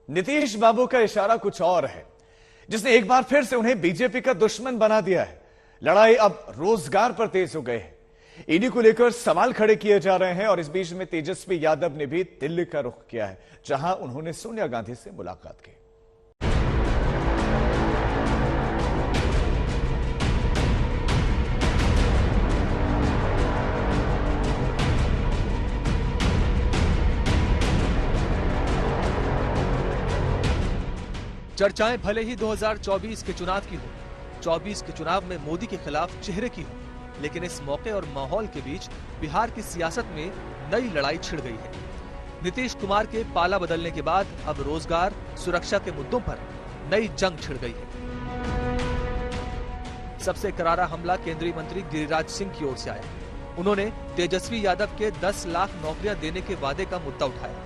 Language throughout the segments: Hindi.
नीतीश बाबू का इशारा कुछ और है, जिसने एक बार फिर से उन्हें बीजेपी का दुश्मन बना दिया है। लड़ाई अब रोजगार पर तेज हो गई है। ईडी को लेकर सवाल खड़े किए जा रहे हैं और इस बीच में तेजस्वी यादव ने भी दिल्ली का रुख किया है, जहां उन्होंने सोनिया गांधी से मुलाकात की। चर्चाएं भले ही 2024 के चुनाव की हो, 24 के चुनाव में मोदी के खिलाफ चेहरे की हो, लेकिन इस मौके और माहौल के बीच बिहार की सियासत में नई लड़ाई छिड़ गई है। नीतीश कुमार के पाला बदलने के बाद अब रोजगार, सुरक्षा के मुद्दों पर नई जंग छिड़ गई है। सबसे करारा हमला केंद्रीय मंत्री गिरिराज सिंह की ओर से आया। उन्होंने तेजस्वी यादव के 10 लाख नौकरियां देने के वादे का मुद्दा उठाया।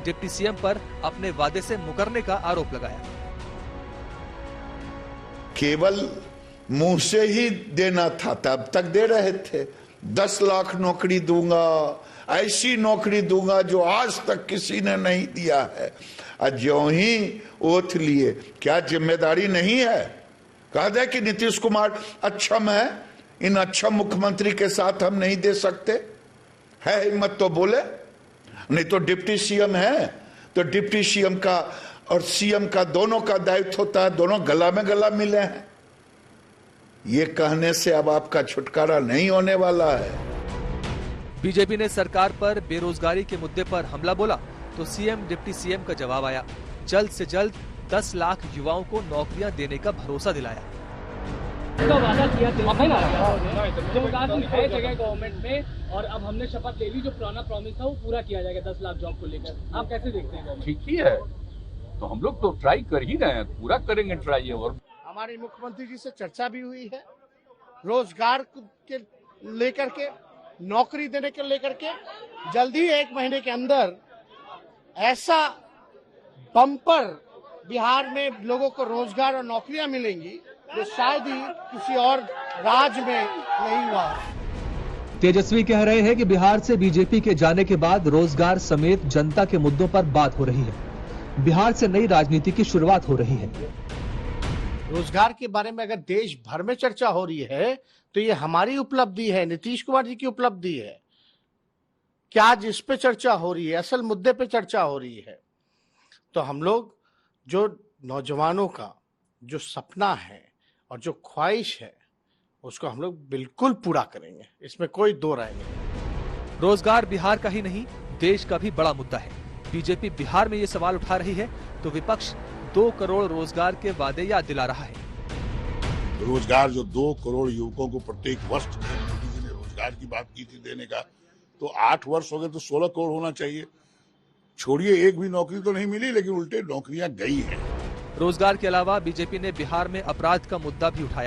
डिप्टी सीएम पर अपने वादे से मुकरने का आरोप लगाया। केवल मुंह से ही देना था, तब तक दे रहे थे। 10 लाख नौकरी दूंगा, ऐसी नौकरी दूंगा जो आज तक किसी ने नहीं दिया है। और ज्यों ही ओथ लिए, क्या जिम्मेदारी नहीं है? कहा जाए कि नीतीश कुमार अक्षम है, इन अक्षम मुख्यमंत्री के साथ हम नहीं दे सकते? है हिम्मत तो बोले। नहीं तो डिप्टी सीएम है तो डिप्टी सीएम का और सीएम का दोनों का दायित्व होता है, दोनों गला में गला मिले हैं। ये कहने से अब आपका छुटकारा नहीं होने वाला है। बीजेपी ने सरकार पर बेरोजगारी के मुद्दे पर हमला बोला तो सीएम डिप्टी सीएम का जवाब आया। जल्द से जल्द 10 लाख युवाओं को नौकरियां देने का भरोसा दिलाया। तो वादा किया है जगह गवर्नमेंट में, और अब हमने शपथ ले ली, जो पुराना प्रॉमिस था वो पूरा किया जाएगा 10 लाख जॉब को लेकर। आप कैसे देखते हैं? ठीक ही है, तो हम लोग तो ट्राई कर ही रहे हैं, पूरा करेंगे ट्राई। और हमारे मुख्यमंत्री जी से चर्चा भी हुई है, रोजगार के लेकर के, नौकरी देने के लेकर के। जल्दी ही 1 महीने के अंदर ऐसा बम्पर बिहार में लोगों को रोजगार और नौकरियां मिलेंगी जो शायद ही किसी और राज्य में नहीं हुआ। तेजस्वी कह रहे हैं कि बिहार से बीजेपी के जाने के बाद रोजगार समेत जनता के मुद्दों पर बात हो रही है। बिहार से नई राजनीति की शुरुआत हो रही है। रोजगार के बारे में अगर देश भर में चर्चा हो रही है तो ये हमारी उपलब्धि है, नीतीश कुमार जी की उपलब्धि है। क्या आज इस पे चर्चा हो रही है, असल मुद्दे पे चर्चा हो रही है, तो हम लोग जो नौजवानों का जो सपना है और जो ख्वाहिश है उसको हम लोग बिल्कुल पूरा करेंगे, इसमें कोई दो राय नहीं। रोजगार बिहार का ही नहीं, देश का भी बड़ा मुद्दा है। बीजेपी बिहार में ये सवाल उठा रही है तो विपक्ष 2 करोड़ रोजगार के वादे याद दिला रहा है। रोजगार जो 2 करोड़ युवकों को प्रत्येक वर्ष मोदी जी ने रोजगार की बात की थी देने का, तो 8 वर्ष हो गए तो 16 करोड़ होना चाहिए। छोड़िए, एक भी नौकरी तो नहीं मिली, लेकिन उल्टे नौकरियां गई हैं। रोजगार के अलावा बीजेपी ने बिहार में अपराध का मुद्दा भी उठाया।